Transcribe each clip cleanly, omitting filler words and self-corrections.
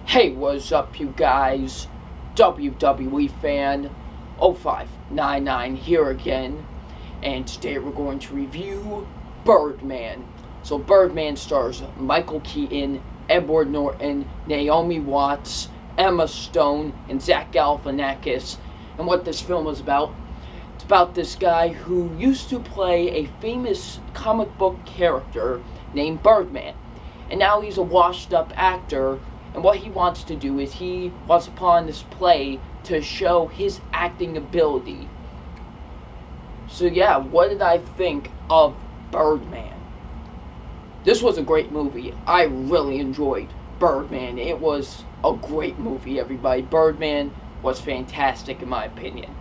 Hey, what's up, you guys? WWE fan 0599 here again, and today we're going to review Birdman. So, Birdman stars Michael Keaton, Edward Norton, Naomi Watts, Emma Stone, and Zach Galifianakis. And what this film is about, it's about this guy who used to play a famous comic book character named Birdman. And now he's a washed up actor. And what he wants to do is he wants to put on this play to show his acting ability. So yeah, what did I think of Birdman? This was a great movie. I really enjoyed Birdman. It was a great movie, everybody. Birdman was fantastic in my opinion.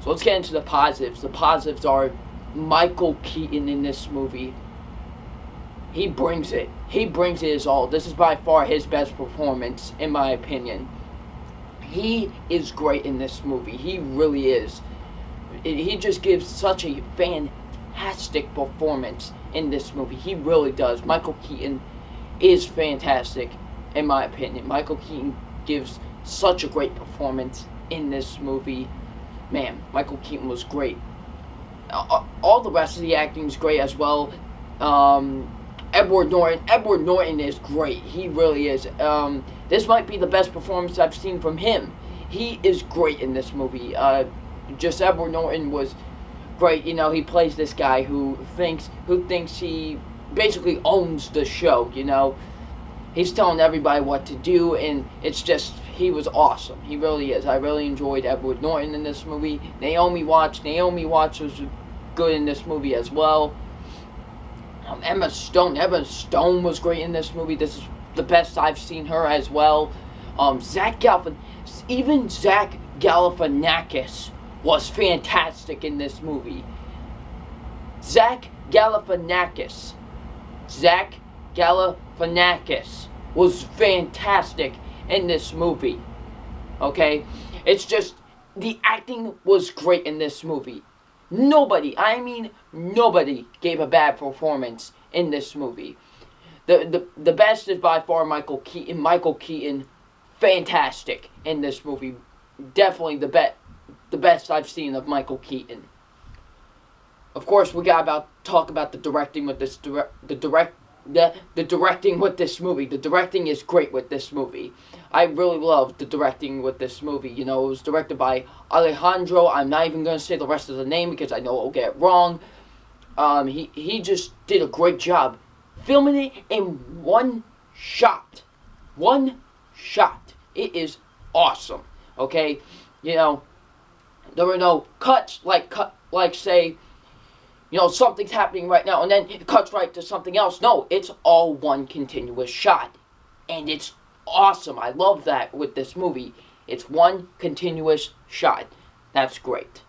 So let's get into the positives. The positives are Michael Keaton in this movie. He brings it. He brings it his all. This is by far his best performance, in my opinion. He is great in this movie. He really is. He just gives such a fantastic performance in this movie. He really does. Michael Keaton is fantastic, in my opinion. Michael Keaton gives such a great performance in this movie. Man, Michael Keaton was great. All the rest of the acting is great as well. Edward Norton is great. He really is. This might be the best performance I've seen from him. He is great in this movie. Just Edward Norton was great. You know, he plays this guy who thinks he basically owns the show. You know, he's telling everybody what to do, and it's just he was awesome. He really is. I really enjoyed Edward Norton in this movie. Naomi Watts was good in this movie as well. Emma Stone was great in this movie. This is the best I've seen her as well. Zach Galifianakis was fantastic in this movie. Zach Galifianakis was fantastic in this movie. Okay? It's just, the acting was great in this movie. Nobody gave a bad performance in this movie. The best is by far Michael Keaton. Michael Keaton, fantastic in this movie. Definitely the best I've seen of Michael Keaton. Of course, we gotta talk about the directing with this the directing with this movie. The directing is great with this movie. I really loved the directing with this movie. You know, it was directed by Alejandro. I'm not even going to say the rest of the name because I know I'll get it wrong. He just did a great job filming it in one shot. One shot. It is awesome. Okay? You know, there were no cuts like say, you know, something's happening right now, and then it cuts right to something else. No, it's all one continuous shot. And it's awesome. I love that with this movie. It's one continuous shot. That's great.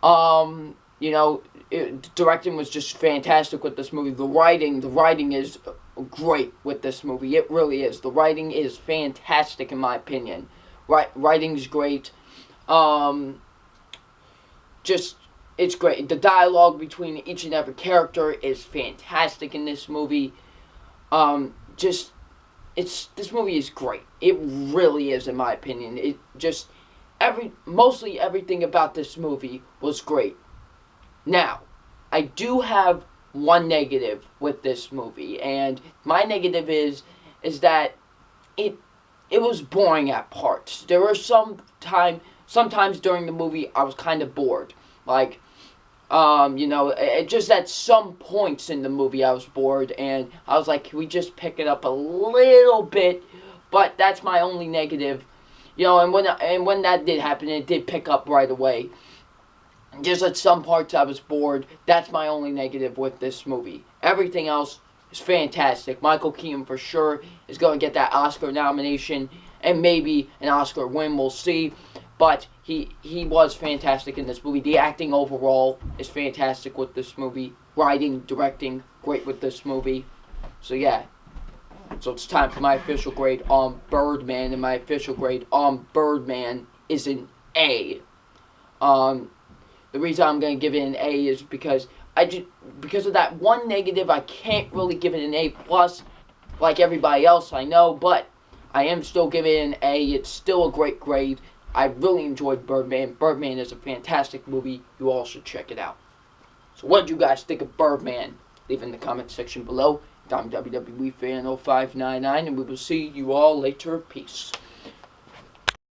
You know, directing was just fantastic with this movie. The writing is great with this movie. It really is. The writing is fantastic in my opinion. Writing's great. It's great. The dialogue between each and every character is fantastic in this movie. This movie is great. It really is, in my opinion. It just mostly everything about this movie was great. Now, I do have one negative with this movie, and my negative is that it was boring at parts. There were sometimes during the movie I was kind of bored. Like, you know, just at some points in the movie I was bored, and I was like, can we just pick it up a little bit? But that's my only negative. You know, and when that did happen, it did pick up right away. Just at some parts I was bored. That's my only negative with this movie. Everything else is fantastic. Michael Keaton for sure is going to get that Oscar nomination, and maybe an Oscar win, we'll see. But he was fantastic in this movie. The acting overall is fantastic with this movie. Writing, directing, great with this movie. So yeah. So it's time for my official grade on Birdman. And my official grade on Birdman is an A. The reason I'm going to give it an A is because because of that one negative, I can't really give it an A plus like everybody else I know. But I am still giving it an A. It's still a great grade. I really enjoyed Birdman. Birdman is a fantastic movie. You all should check it out. So what did you guys think of Birdman? Leave in the comment section below. I'm WWE Fan 0599, and we will see you all later. Peace.